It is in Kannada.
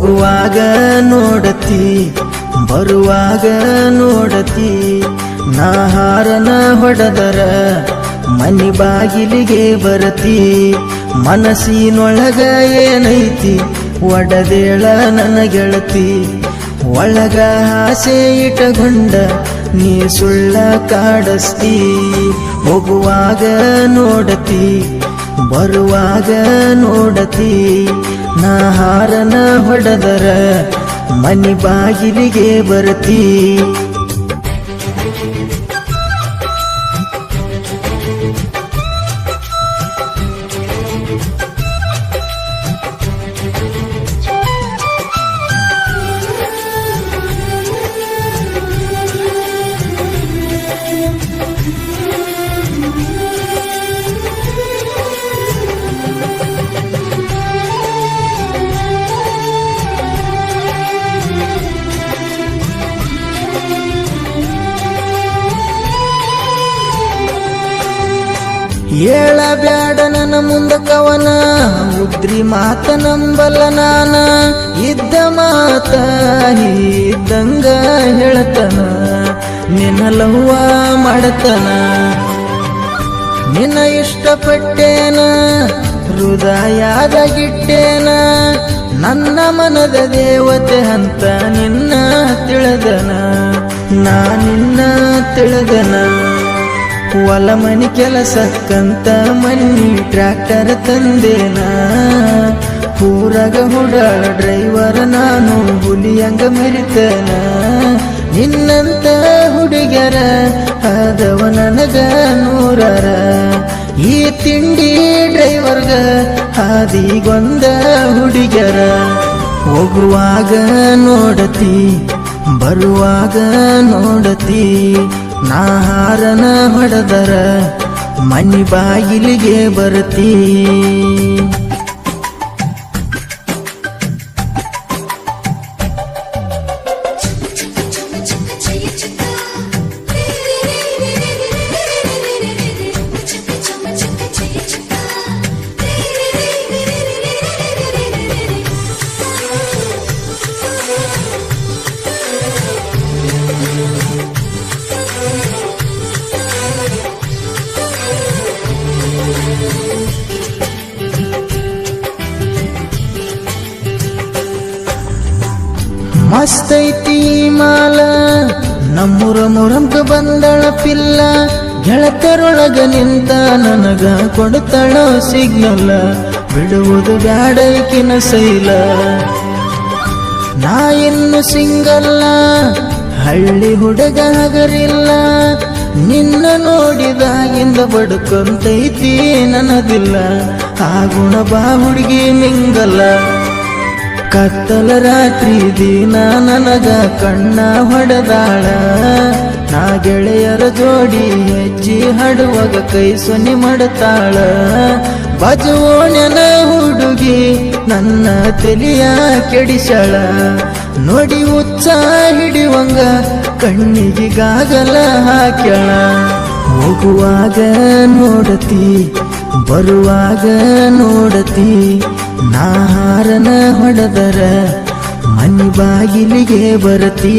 ಹೋಗುವಾಗ ನೋಡತಿ ಬರುವಾಗ ನೋಡತಿ ನಾ ಹಾರನ ಹೊಡೆದರ ಮನಿ ಬಾಗಿಲಿಗೆ ಬರತಿ ಮನಸ್ಸಿನೊಳಗ ಏನೈತಿ ಒಡದೇಳ ನನ್ನ ಗೆಳತಿ ಒಳಗ ಆಸೆ ಇಟ್ಟಗೊಂಡ ನೀ ಸುಳ್ಳ ಕಾಡಸ್ತಿ ಹೋಗುವಾಗ ನೋಡತಿ ಬರುವಾಗ ನೋಡತಿ ನಾ ಹಾರನ ಹೊಡೆದರ ಮನಿ ಬಾಗಿಲಿಗೆ ಬರತಿ ಹೇಳಬ್ಯಾಡ ನನ್ನ ಮುಂದ ಕವನ ಉದ್ರಿ ಮಾತ ನಂಬಲ್ಲ ನಾನ ಇದ್ದ ಮಾತ ಇದ್ದಂಗ ಹೇಳತನ ನಿನ್ನ ಲವ್ವ ಮಾಡತನ ನಿನ್ನ ಇಷ್ಟಪಟ್ಟೇನ ಹೃದಯದಾಗಿಟ್ಟೇನ ನನ್ನ ಮನದ ದೇವತೆ ಅಂತ ನಿನ್ನ ತಿಳಿದನ ನಾ ನಿನ್ನ ತಿಳಿದನ ಹೊಲ ಮನಿ ಕೆಲಸಕ್ಕಂತ ಮನಿ ಟ್ರ್ಯಾಕ್ಟರ್ ತಂದೇನ ಊರಾಗ ಹುಡಾಳ ಡ್ರೈವರ್ ನಾನು ಹುಲಿಯಂಗ ಮೆರಿತನ ನಿನ್ನಂತ ಹುಡುಗರ ಆದವ ನನಗ ನೂರರ ಈ ತಿಂಡಿ ಡ್ರೈವರ್ಗ ಹಾದಿಗೊಂದ ಹುಡುಗರ ಹೋಗುವಾಗ ನೋಡತಿ ಬರುವಾಗ ನೋಡತಿ ನಾ ಹಾರನ ಹೊಡೆದರ ಮನಿ ಬಾಗಿಲಿಗೆ ಬರತಿ ಮಸ್ತೈತಿ ಮಾಲ ನಮ್ಮೂರ ಮೊರಂಕ ಬಂದಳ ಪಿಲ್ಲ ಗೆಳತರೊಳಗ ನಿಂತ ನನಗ ಕೊಡ್ತಾಳ ಸಿಗ್ನಲ್ ಬಿಡುವುದು ಬ್ಯಾಡೈಕಿನ ಸೈಲ ನಾ ಇನ್ನು ಸಿಂಗಲ್ಲ ಹಳ್ಳಿ ಹುಡುಗ ಹಗರಿಲ್ಲ ನಿನ್ನ ನೋಡಿದಾಗಿಂದ ಬಡ್ಕೊಂತೈತಿ ನನದಿಲ್ಲ ಆ ಗುಣ ಬಾ ಹುಡುಗಿ ಮಿಂಗಲ್ಲ ಕತ್ತಲ ರಾತ್ರಿ ದಿನ ನನಗ ಕಣ್ಣ ಹೊಡೆದಾಳ ನಾ ಗೆಳೆಯರ ಜೋಡಿ ಹೆಜ್ಜಿ ಹಾಡುವಾಗ ಕೈ ಸೊನ್ನಿ ಮಾಡ್ತಾಳ ಬಜುವೋಣ್ಯನ ಹುಡುಗಿ ನನ್ನ ತಲೆಯ ಕೆಡಿಸಳ ನೋಡಿ ಉಚ್ಚ ಹಿಡಿವಂಗ ಕಣ್ಣಿಗಾಗಲ ಹಾಕ್ಯಾಳ ಹೋಗುವಾಗ ನೋಡತಿ ಬರುವಾಗ ನೋಡತಿ ನಾ ಹಾರನ ಹೊಡೆದರ ಮನಿ ಬಾಗಿಲಿಗೆ ಬರತಿ